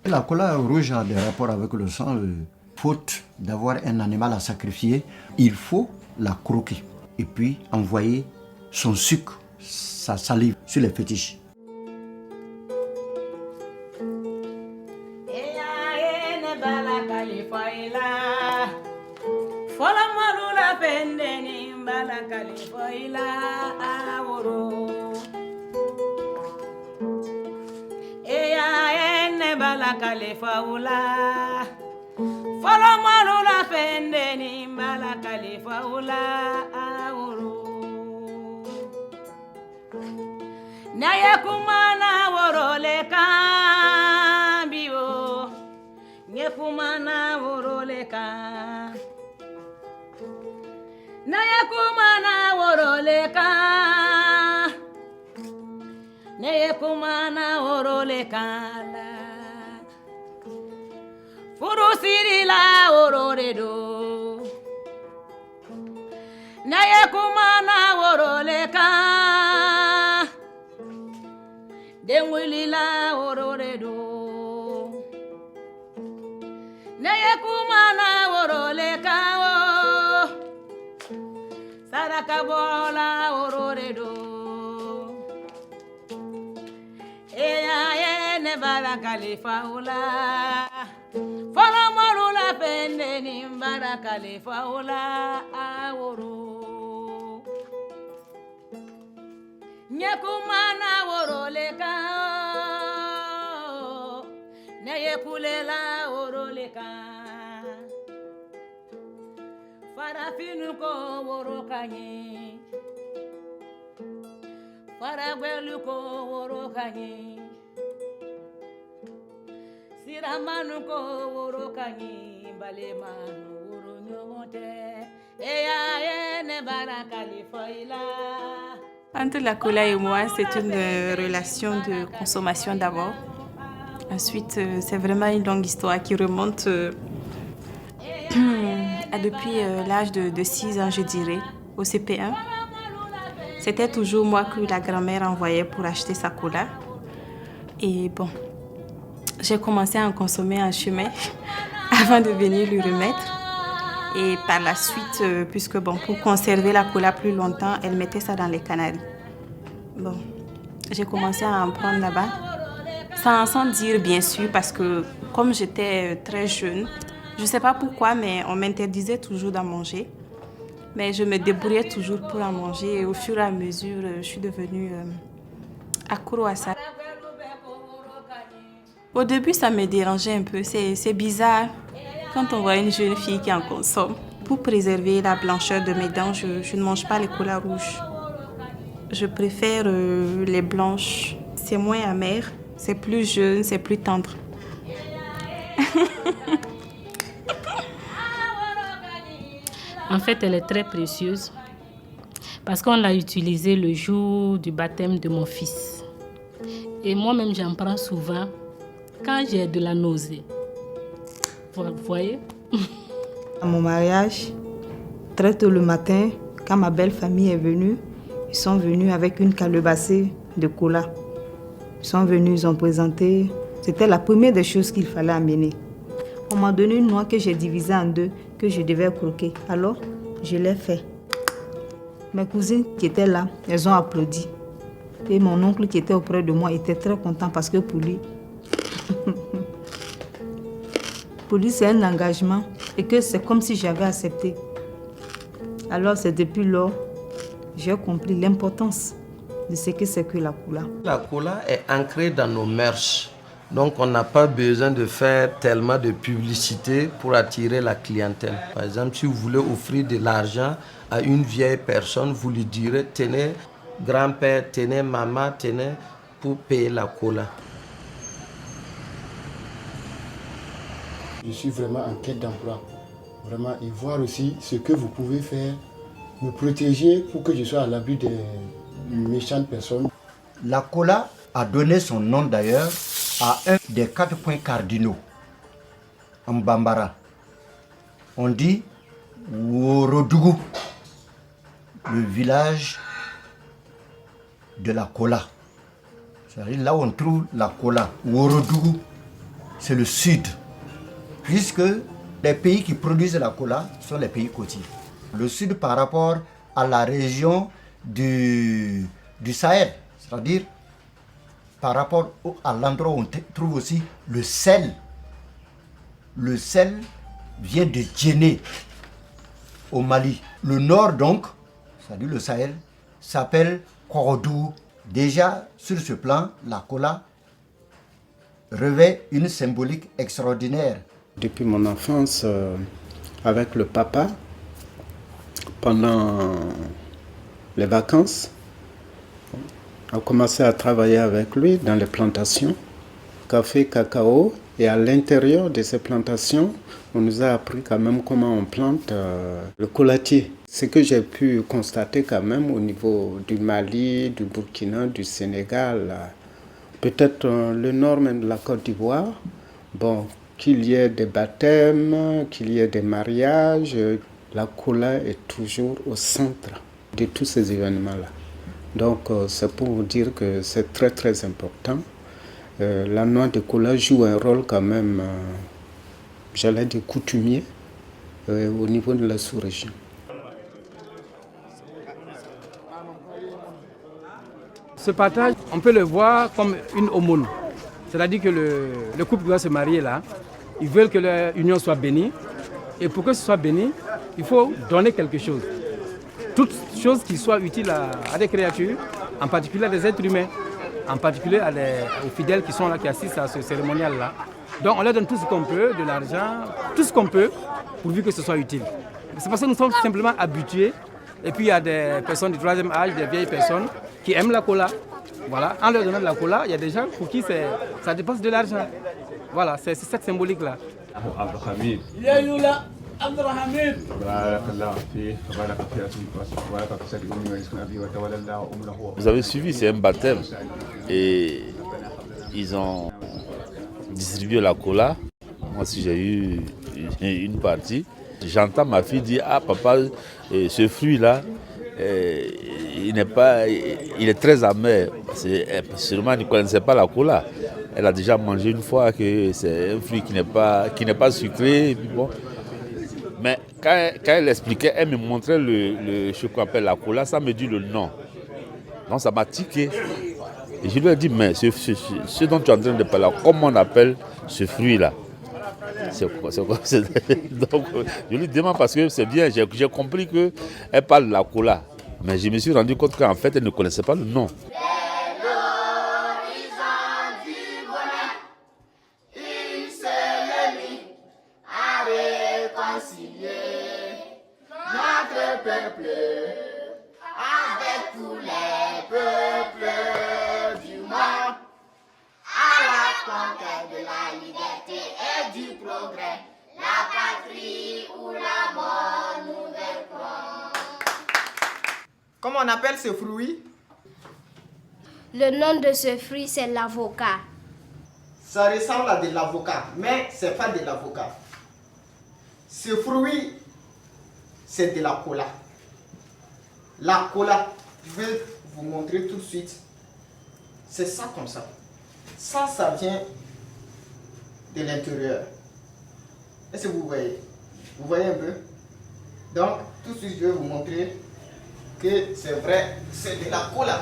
La cola rouge a des rapports avec le sang. Faute d'avoir un animal à sacrifier, il faut la croquer et puis envoyer son sucre, sa salive sur les fétiches. Kumana worole kan bio nye kumana worole kan nye kumana worole kan nye kumana worole kan furu siri la worore do nye kumana worole kan Denwilila orore do Neye kumana orole kao Saraka bola orore do Eya ne barakali faula Fala marula pende ni barakali faula aworo Nyekumana woroleka Neyekulela woroleka Farafinuko worokanye Faragweluko worokanye Siramanuko worokanye Balemanu woronyomote Eya ene barakali foila. Entre la cola et moi, c'est une relation de consommation d'abord. Ensuite, c'est vraiment une longue histoire qui remonte à depuis l'âge de 6 ans, je dirais, au CP1. C'était toujours moi que la grand-mère envoyait pour acheter sa cola. Et bon, j'ai commencé à en consommer en chemin avant de venir lui remettre. Et par la suite, puisque bon, pour conserver la cola plus longtemps, elle mettait ça dans les canaries. Bon, j'ai commencé à en prendre là-bas, sans dire bien sûr, parce que comme j'étais très jeune, je ne sais pas pourquoi, mais on m'interdisait toujours d'en manger. Mais je me débrouillais toujours pour en manger et au fur et à mesure, je suis devenue accro à ça. Au début, ça me dérangeait un peu, c'est bizarre. Quand on voit une jeune fille qui en consomme, pour préserver la blancheur de mes dents, je ne mange pas les colas rouges. Je préfère les blanches. C'est moins amer, c'est plus jeune, c'est plus tendre. En fait, elle est très précieuse parce qu'on l'a utilisée le jour du baptême de mon fils. Et moi-même, j'en prends souvent quand j'ai de la nausée. Vous voyez? À mon mariage, très tôt le matin, quand ma belle famille est venue, ils sont venus avec une calebassée de cola. Ils sont venus, ils ont présenté. C'était la première des choses qu'il fallait amener. On m'a donné une noix que j'ai divisée en deux, que je devais croquer. Alors, je l'ai fait. Mes cousines qui étaient là, elles ont applaudi. Et mon oncle qui était auprès de moi était très content parce que pour lui, c'est un engagement et que c'est comme si j'avais accepté. Alors c'est depuis lors j'ai compris l'importance de ce que c'est que la cola. La cola est ancrée dans nos mœurs. Donc on n'a pas besoin de faire tellement de publicité pour attirer la clientèle. Par exemple, si vous voulez offrir de l'argent à une vieille personne, vous lui direz « Tenez grand-père, tenez maman, tenez » pour payer la cola. Je suis vraiment en quête d'emploi. Vraiment, et voir aussi ce que vous pouvez faire, me protéger pour que je sois à l'abri des méchantes personnes. La cola a donné son nom d'ailleurs à un des 4 points cardinaux en Bambara. On dit Worodougou, le village de la cola. C'est-à-dire là où on trouve la cola, Worodougou. c'est le sud, puisque les pays qui produisent la cola sont les pays côtiers. Le sud par rapport à la région du Sahel, c'est-à-dire par rapport à l'endroit où on trouve aussi le sel. Le sel vient de Djenné, au Mali. Le nord donc, c'est-à-dire le Sahel, s'appelle Korodou. Déjà, sur ce plan, la cola revêt une symbolique extraordinaire. Depuis mon enfance, avec le papa, pendant les vacances, on a commencé à travailler avec lui dans les plantations, café, cacao. Et à l'intérieur de ces plantations, on nous a appris quand même comment on plante le colatier. Ce que j'ai pu constater quand même au niveau du Mali, du Burkina, du Sénégal, peut-être le nord même de la Côte d'Ivoire, bon, qu'il y ait des baptêmes, qu'il y ait des mariages, la cola est toujours au centre de tous ces événements-là. Donc c'est pour vous dire que c'est très très important. La noix de cola joue un rôle quand même, j'allais dire coutumier, au niveau de la sous-région. Ce partage, on peut le voir comme une aumône. C'est-à-dire que le couple doit se marier là. Ils veulent que leur union soit bénie. Et pour que ce soit béni, il faut donner quelque chose. Toute chose qui soit utile à des créatures, en particulier à des êtres humains, en particulier aux fidèles qui sont là, qui assistent à ce cérémonial-là. Donc on leur donne tout ce qu'on peut, de l'argent, tout ce qu'on peut, pourvu que ce soit utile. C'est parce que nous sommes simplement habitués. Et puis il y a des personnes du troisième âge, des vieilles personnes, qui aiment la cola. Voilà. En leur donnant de la cola, il y a des gens pour qui ça dépasse de l'argent. Voilà, c'est cette symbolique-là. Vous avez suivi, c'est un baptême. Et ils ont distribué la cola. Moi aussi j'ai eu une partie. J'entends ma fille dire, ah papa, ce fruit-là, il est très amer. Sûrement, elle ne connaissait pas la cola. Elle a déjà mangé une fois que c'est un fruit qui n'est pas sucré. Et puis bon. Mais quand elle expliquait, elle me montrait ce qu'on appelle la cola, ça me dit le nom. Donc ça m'a tiqué. Et je lui ai dit, mais ce dont tu es en train de parler, comment on appelle ce fruit-là? C'est quoi? Donc je lui demande parce que c'est bien, j'ai compris qu'elle parle de la cola. Mais je me suis rendu compte qu'en fait, elle ne connaissait pas le nom. Comment on appelle ce fruit? Le nom de ce fruit, c'est l'avocat. Ça ressemble à de l'avocat, mais ce n'est pas de l'avocat. Ce fruit, c'est de la cola. La cola, je vais vous montrer tout de suite. C'est ça comme ça. Ça vient de l'intérieur. Est-ce que vous voyez? Vous voyez un peu? Donc, tout de suite, je vais vous montrer que c'est vrai, c'est de la cola.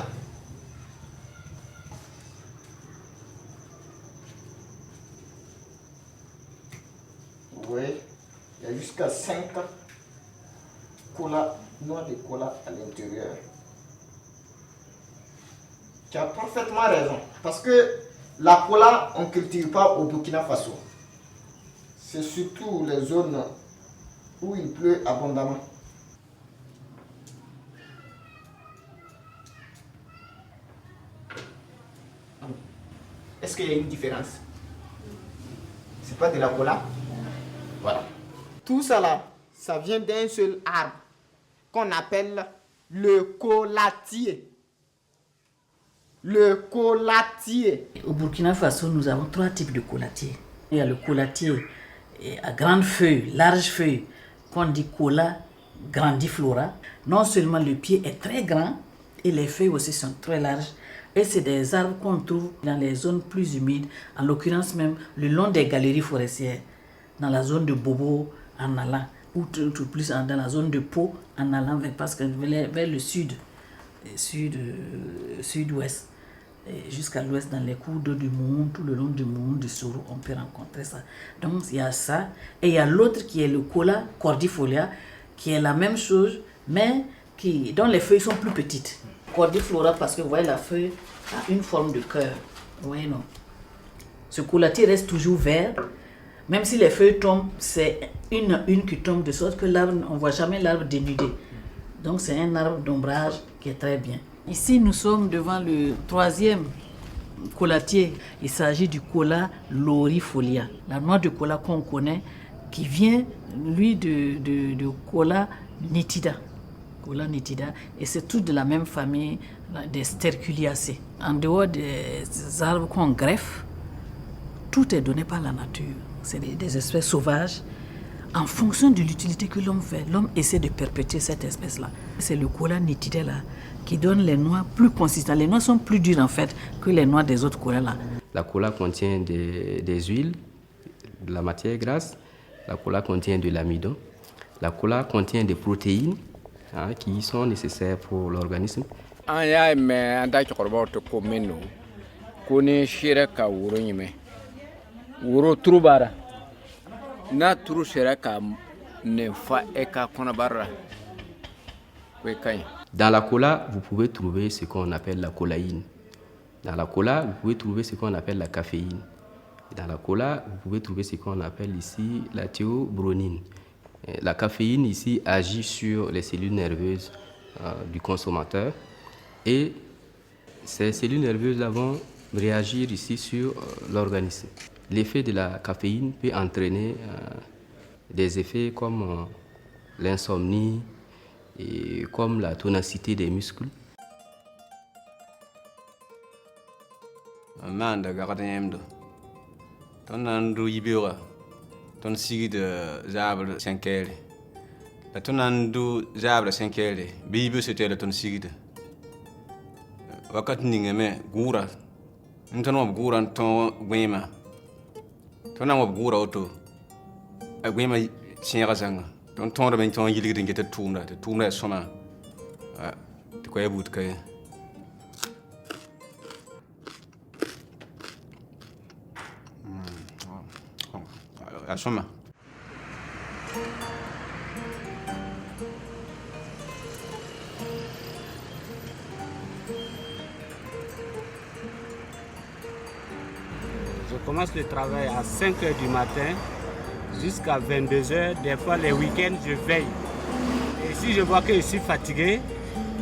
Vous voyez, il y a jusqu'à 5 cola, noix de cola à l'intérieur. Tu as parfaitement raison. Parce que la cola, on ne cultive pas au Burkina Faso. C'est surtout les zones où il pleut abondamment. Est-ce qu'il y a une différence? C'est pas de la cola? Voilà. Tout ça là, ça vient d'un seul arbre qu'on appelle le colatier. Le colatier. Au Burkina Faso, nous avons 3 types de colatiers. Il y a le colatier à grandes feuilles, larges feuilles, qu'on dit cola grandiflora. Non seulement le pied est très grand et les feuilles aussi sont très larges, Et c'est des arbres qu'on trouve dans les zones plus humides, en l'occurrence même le long des galeries forestières, dans la zone de Bobo en allant, ou tout plus dans la zone de Pau en allant vers le sud-ouest, jusqu'à l'ouest, dans les cours d'eau du Moun, tout le long du Moun, du Soro, on peut rencontrer ça. Donc il y a ça. Et il y a l'autre qui est le Cola cordifolia, qui est la même chose, mais dont les feuilles sont plus petites. Cordiflora, parce que vous voyez, la feuille a une forme de cœur. Vous voyez, non? Ce coulatier reste toujours vert. Même si les feuilles tombent, c'est une qui tombe de sorte que l'arbre, on ne voit jamais l'arbre dénudé. Donc c'est un arbre d'ombrage qui est très bien. Ici, nous sommes devant le 3e coulatier. Il s'agit du Cola lorifolia, la noix de cola qu'on connaît, qui vient, lui, de Cola nitida. Cola nitida, et c'est tout de la même famille des sterculiacées. En dehors des arbres qu'on greffe, tout est donné par la nature. C'est des espèces sauvages. En fonction de l'utilité que l'homme fait, l'homme essaie de perpétuer cette espèce-là. C'est le Cola nitida là qui donne les noix plus consistantes. Les noix sont plus dures en fait que les noix des autres colas là. La cola contient des huiles, de la matière grasse. La cola contient de l'amidon. La cola contient des protéines qui sont nécessaires pour l'organisme. An y'a mɛn an ta cɛkɔrɔbaw tɛ ko min don ko ni sera ka woro ɲimɛ woro turu b'a la n'a turu sera ka nin fa e ka kɔnɔbara la o ye ka ɲi. Dans la cola, vous pouvez trouver ce qu'on appelle la colaïne. Dans la cola, vous pouvez trouver ce qu'on appelle la caféine. Dans la cola, vous pouvez trouver ce qu'on appelle ici la théobronine. La caféine ici agit sur les cellules nerveuses du consommateur et ces cellules nerveuses vont réagir ici sur l'organisme. L'effet de la caféine peut entraîner des effets comme l'insomnie et comme la tonacité des muscles. Ton sigi de zabre 5 heures. La ton andu zabre 5 heures. Bibi c'était ton sigi de. Wakat ningeme gura. Nton wab gura ton gwema. Ton wab gura auto. A gwema chenga zanga. Ton ben ton yili de ngete tumra soma. Te ko yebut kay. Asoma. Je commence le travail à 5 h du matin jusqu'à 22 h. Des fois, les week-ends, je veille. Et si je vois que je suis fatigué,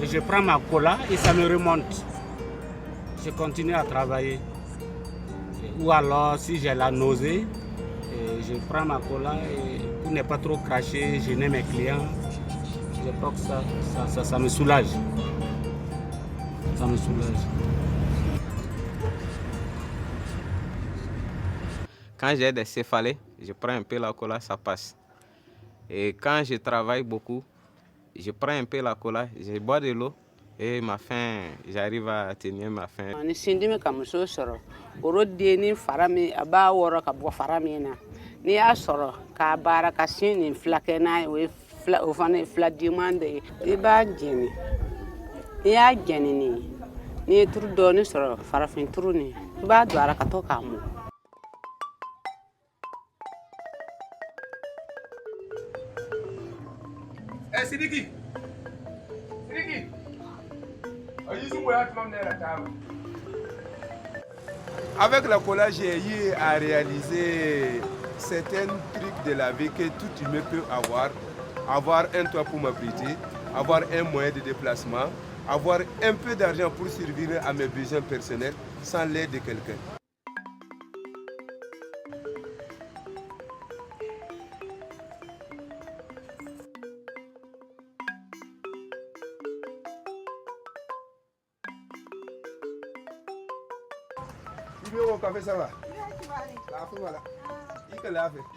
je prends ma cola et ça me remonte. Je continue à travailler. Ou alors, si j'ai la nausée, je prends ma cola et pour ne pas trop cracher, je n'ai mes clients. Je crois que ça me soulage. Ça me soulage. Quand j'ai des céphalées, je prends un peu la cola, ça passe. Et quand je travaille beaucoup, je prends un peu la cola, je bois de l'eau et ma faim, j'arrive à tenir ma faim. Ni y'a sɔrɔ k'a baara ka sin nin fila kɛ n'a ye o fana ye fila diman de ye I b'a jɛni n'i y'a jɛni nin ye n'i ye turu dɔɔni sɔrɔ farafin turu nin I b'a don a la ka to k'a mɔ. Sidiki avec la cola, j'ai eu à réaliser certains trucs de la vie que tout humain peut avoir. Avoir un toit pour m'abriter, avoir un moyen de déplacement, avoir un peu d'argent pour survivre à mes besoins personnels sans l'aide de quelqu'un.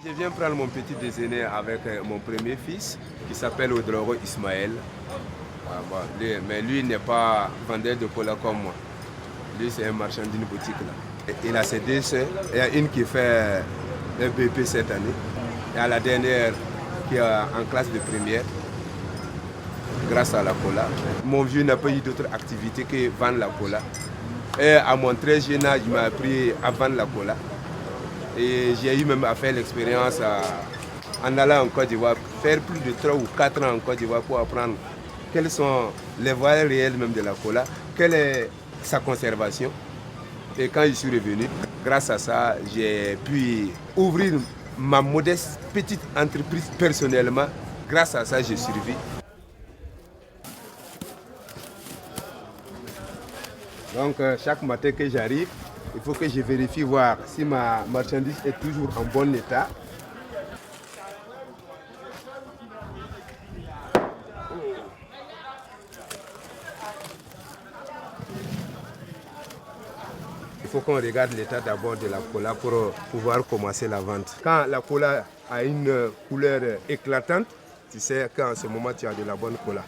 Je viens prendre mon petit déjeuner avec mon premier fils qui s'appelle Odrogo Ismaël. Mais lui n'est pas vendeur de cola comme moi. Lui, c'est un marchand d'une boutique là. Il a ses deux sœurs. Il y a une qui fait un BP cette année. Il y a la dernière qui est en classe de première. Grâce à la cola. Mon vieux n'a pas eu d'autre activité que vendre la cola. Et à mon très jeune âge, il m'a appris à vendre la cola. Et j'ai eu même à faire l'expérience en allant en Côte d'Ivoire, faire plus de 3 ou 4 ans en Côte d'Ivoire pour apprendre quelles sont les valeurs réelles même de la cola, quelle est sa conservation. Et quand je suis revenu, grâce à ça, j'ai pu ouvrir ma modeste petite entreprise personnellement. Grâce à ça, j'ai survécu. Donc chaque matin que j'arrive, il faut que je vérifie voir si ma marchandise est toujours en bon état. Il faut qu'on regarde l'état d'abord de la cola pour pouvoir commencer la vente. Quand la cola a une couleur éclatante, tu sais qu'en ce moment tu as de la bonne cola.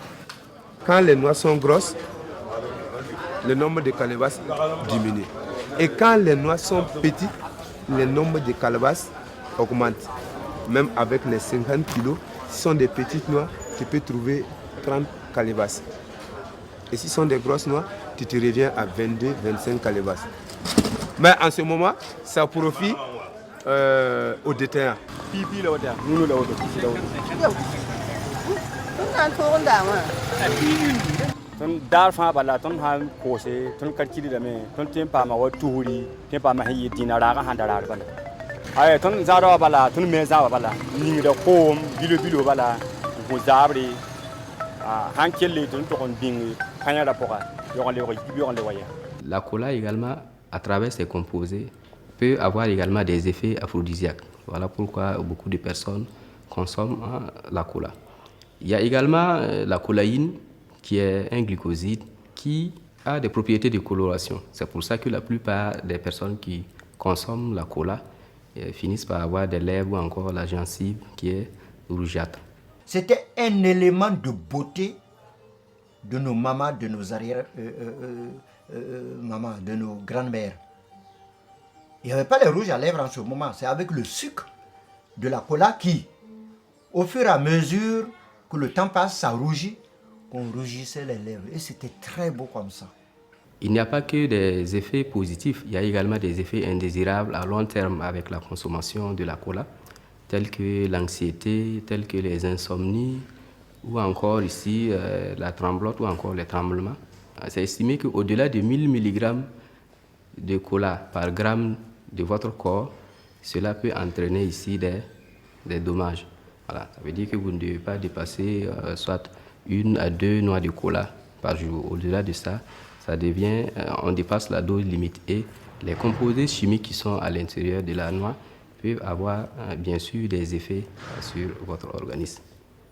Quand les noix sont grosses, le nombre de calebasses diminue. Et quand les noix sont petites, le nombre de calebasses augmente. Même avec les 50 kilos, si ce sont des petites noix, tu peux trouver 30 calebasses. Et si ce sont des grosses noix, tu te reviens à 22, 25 calebasses. Mais en ce moment, ça profite aux détaillants. ton dar fa bala ton ha kose ton karkiri da me ton tempa ma watu huri tempa ma hayi dinara ga handara bala ay ton zaro bala ton me za bala ni da kom bilo bala ko zabri han kelle ton to kon bingi kanya da poka yo le waya. La cola également, à travers ses composés, peut avoir également des effets aphrodisiaques. Voilà pourquoi beaucoup de personnes consomment la cola. Il y a également la colaïne, qui est un glucoside qui a des propriétés de coloration. C'est pour ça que la plupart des personnes qui consomment la cola finissent par avoir des lèvres ou encore la gencive qui est rougeâtre. C'était un élément de beauté de nos mamans, de nos arrière-mamans, de nos grandes-mères. Il n'y avait pas les rouges à lèvres en ce moment. C'est avec le sucre de la cola qui, au fur et à mesure que le temps passe, ça rougit, qu'on rougissait les lèvres. Et c'était très beau comme ça. Il n'y a pas que des effets positifs, il y a également des effets indésirables à long terme avec la consommation de la cola, tels que l'anxiété, tels que les insomnies, ou encore ici la tremblote ou encore les tremblements. C'est estimé qu'au-delà de 1000 mg de cola par gramme de votre corps, cela peut entraîner ici des dommages. Voilà. Ça veut dire que vous ne devez pas dépasser soit 1 à 2 noix de cola par jour. Au-delà de ça, ça devient, on dépasse la dose limite et les composés chimiques qui sont à l'intérieur de la noix peuvent avoir bien sûr des effets sur votre organisme.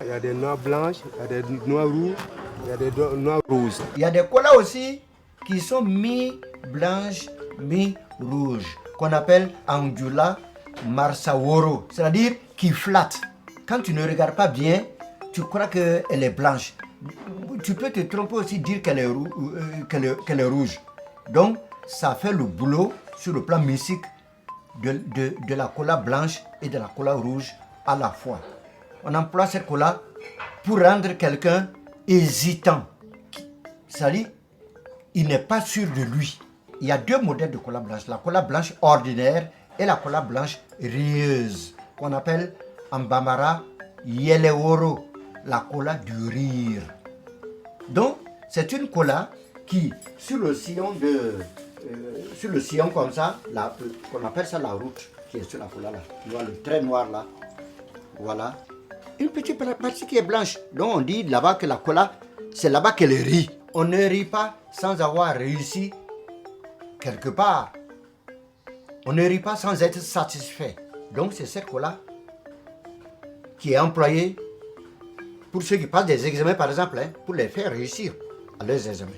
Il y a des noix blanches, il y a des noix rouges, il y a des noix roses. Il y a des colas aussi qui sont mi-blanches, mi-rouges, qu'on appelle Angula Marsaworo, c'est-à-dire qui flattent. Quand tu ne regardes pas bien, tu crois qu'elle est blanche. Tu peux te tromper aussi, dire qu'elle est rouge. Donc, ça fait le boulot sur le plan mystique de la cola blanche et de la cola rouge à la fois. On emploie cette cola pour rendre quelqu'un hésitant. C'est-à-dire, il n'est pas sûr de lui. Il y a deux modèles de cola blanche. La cola blanche ordinaire et la cola blanche rieuse, qu'on appelle en bambara yeleworo, la cola du rire. Donc, c'est une cola qui, sur le sillon comme ça, qu'on appelle ça la route, qui est sur la cola là, tu vois le trait noir là, voilà, une petite partie qui est blanche. Donc on dit là-bas que la cola, c'est là-bas qu'elle rit. On ne rit pas sans avoir réussi quelque part. On ne rit pas sans être satisfait. Donc c'est cette cola qui est employée pour ceux qui passent des examens, par exemple, pour les faire réussir à leurs examens.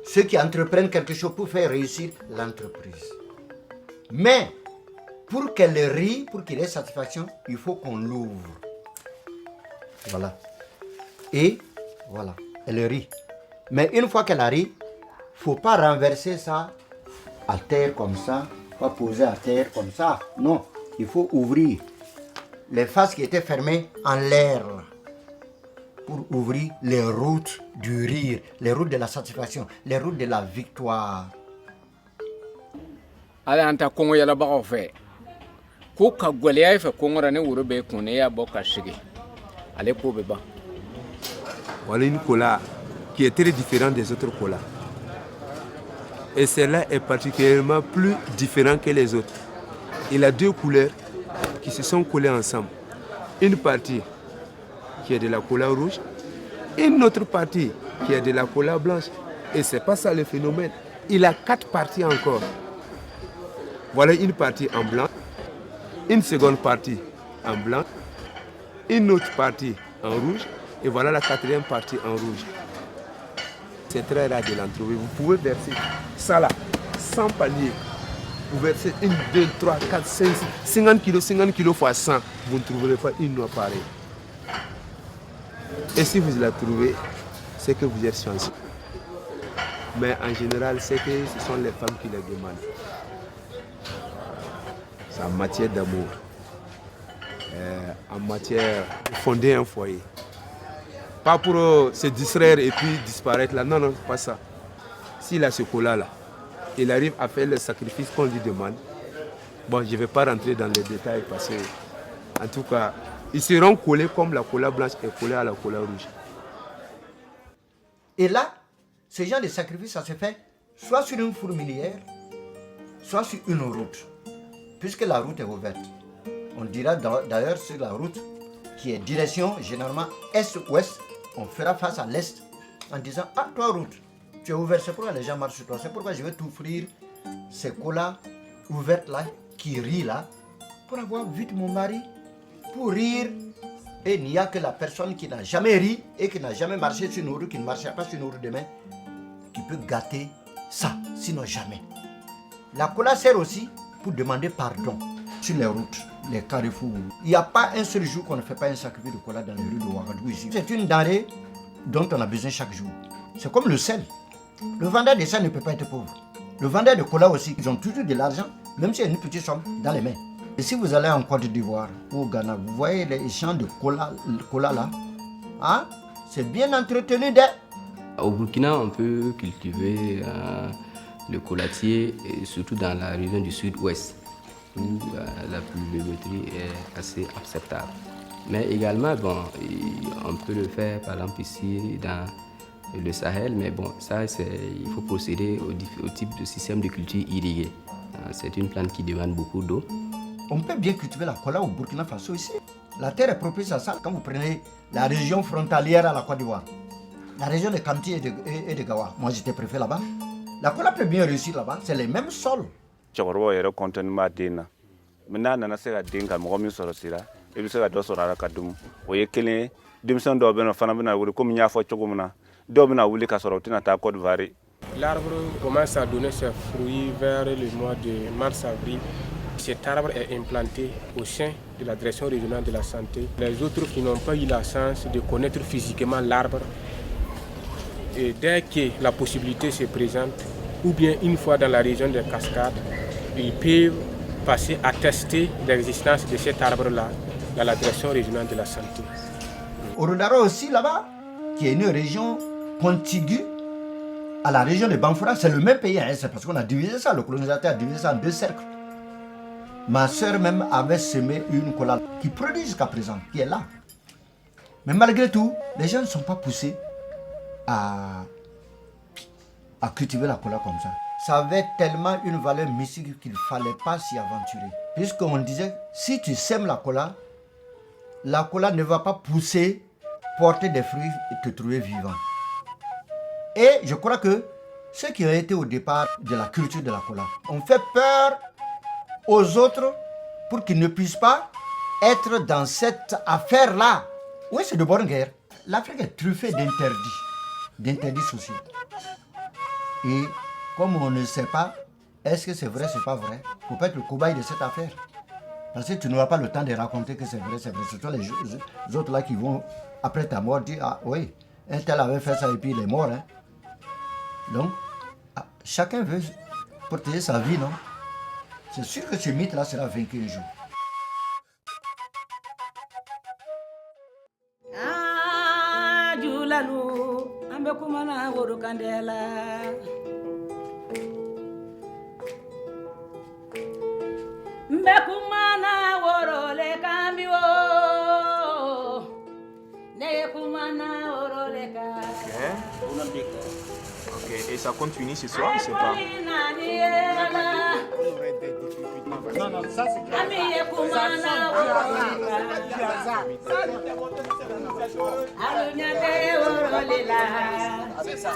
Ceux qui entreprennent quelque chose pour faire réussir l'entreprise. Mais, pour qu'elle rie, pour qu'il ait satisfaction, il faut qu'on l'ouvre. Voilà. Et, voilà, elle rit. Mais une fois qu'elle a ri, faut pas renverser ça à terre comme ça, pas poser à terre comme ça. Non, il faut ouvrir les faces qui étaient fermées en l'air pour ouvrir les routes du rire, les routes de la satisfaction, les routes de la victoire. ala anta kongo yala ba fe ko ka gwaliya fa kongo rane wuro be kone ya boka shige ale ko be ba. Voilà une cola qui est très différente des autres colas. Et celle-là est particulièrement plus différente que les autres. Il a deux couleurs qui se sont collées ensemble. Une partie qui est de la cola rouge, et une autre partie qui est de la cola blanche. Et c'est pas ça le phénomène. Il a 4 parties encore. Voilà une partie en blanc, une seconde partie en blanc, une autre partie en rouge, et voilà la 4e partie en rouge. C'est très rare de l'en trouver. Vous pouvez verser ça là, 100 paniers. Vous versez 1, 2, 3, 4, 5, 50 kilos fois 100. Vous ne trouverez pas une noix pareille. Et si vous la trouvez, c'est que vous êtes chanceux. Mais en général, c'est que ce sont les femmes qui les demandent. C'est en matière d'amour, en matière de fonder un foyer. Pas pour se distraire et puis disparaître là. Non, non, pas ça. S'il a ce cola-là, il arrive à faire le sacrifice qu'on lui demande. Bon, je ne vais pas rentrer dans les détails parce que, en tout cas, ils seront collés comme la cola blanche est collée à la cola rouge. Et là, ce genre de sacrifice, ça se fait soit sur une fourmilière, soit sur une route, puisque la route est ouverte. On dira d'ailleurs sur la route qui est direction généralement est-ouest, on fera face à l'est en disant « Ah, toi route, tu es ouvert, c'est pourquoi les gens marchent sur toi, c'est pourquoi je vais t'offrir ces colas ouvertes là, qui rient là, pour avoir vite mon mari, pour rire. » Et il n'y a que la personne qui n'a jamais ri et qui n'a jamais marché sur une route, qui ne marchera pas sur une route demain, qui peut gâter ça, sinon jamais. La cola sert aussi pour demander pardon sur les routes, les carrefours. Il n'y a pas un seul jour qu'on ne fait pas un sacrifice de cola dans les rues de Ouagadougou ici. C'est une denrée dont on a besoin chaque jour. C'est comme le sel. Le vendeur de sel ne peut pas être pauvre. Le vendeur de cola aussi, ils ont toujours de l'argent, même s'il y a une petite somme dans les mains. Et si vous allez en Côte d'Ivoire ou au Ghana, vous voyez les champs de cola là, hein? C'est bien entretenu. Au Burkina, on peut cultiver le colatier, et surtout dans la région du sud-ouest, où la pluviométrie est assez acceptable. Mais également, bon, on peut le faire par exemple ici dans le Sahel, mais bon, ça, il faut procéder au type de système de culture irrigué. C'est une plante qui demande beaucoup d'eau. On peut bien cultiver la cola au Burkina Faso ici. La terre est propice à ça. Quand vous prenez la région frontalière à la Côte d'Ivoire, la région de Kamti et de Gawa, moi j'étais préfet là-bas. La cola peut bien réussir là-bas, c'est les mêmes sols. L'arbre commence à donner ses fruits vers le mois de mars-avril. Cet arbre est implanté au sein de la direction régionale de la santé. Les autres qui n'ont pas eu la chance de connaître physiquement l'arbre, et dès que la possibilité se présente, ou bien une fois dans la région des Cascades, ils peuvent passer à tester l'existence de cet arbre-là dans la direction régionale de la santé. Orodaro aussi là-bas, qui est une région contiguë à la région de Banfora, c'est le même pays, hein, c'est parce qu'on a divisé ça, le colonisateur a divisé ça en 2 cercles. Ma soeur même avait semé une cola qui produit jusqu'à présent, qui est là. Mais malgré tout, les gens ne sont pas poussés à cultiver la cola comme ça. Ça avait tellement une valeur mystique qu'il ne fallait pas s'y aventurer. Puisqu'on disait, si tu sèmes la cola ne va pas pousser, porter des fruits et te trouver vivant. Et je crois que ceux qui ont été au départ de la culture de la cola ont fait peur aux autres pour qu'ils ne puissent pas être dans cette affaire-là. Oui, c'est de bonne guerre. L'Afrique est truffée d'interdits sociaux. Et comme on ne sait pas, est-ce que c'est vrai, c'est pas vrai, il ne faut pas être le cobaye de cette affaire. Parce que tu n'auras pas le temps de raconter que c'est vrai, c'est vrai. Ce sont les autres là qui vont, après ta mort, dire, ah oui, un tel avait fait ça et puis il est mort. Hein. Donc, chacun veut protéger sa vie, non? C'est sûr que ce mythe-là sera vaincu un jour. Ah, Julalu, ambekumana woro kandela. Mbekumana woro le cambio. Nekumana woro le cambio. Ok, et ça continue ce soir, c'est pas. Non, non, ça c'est ça.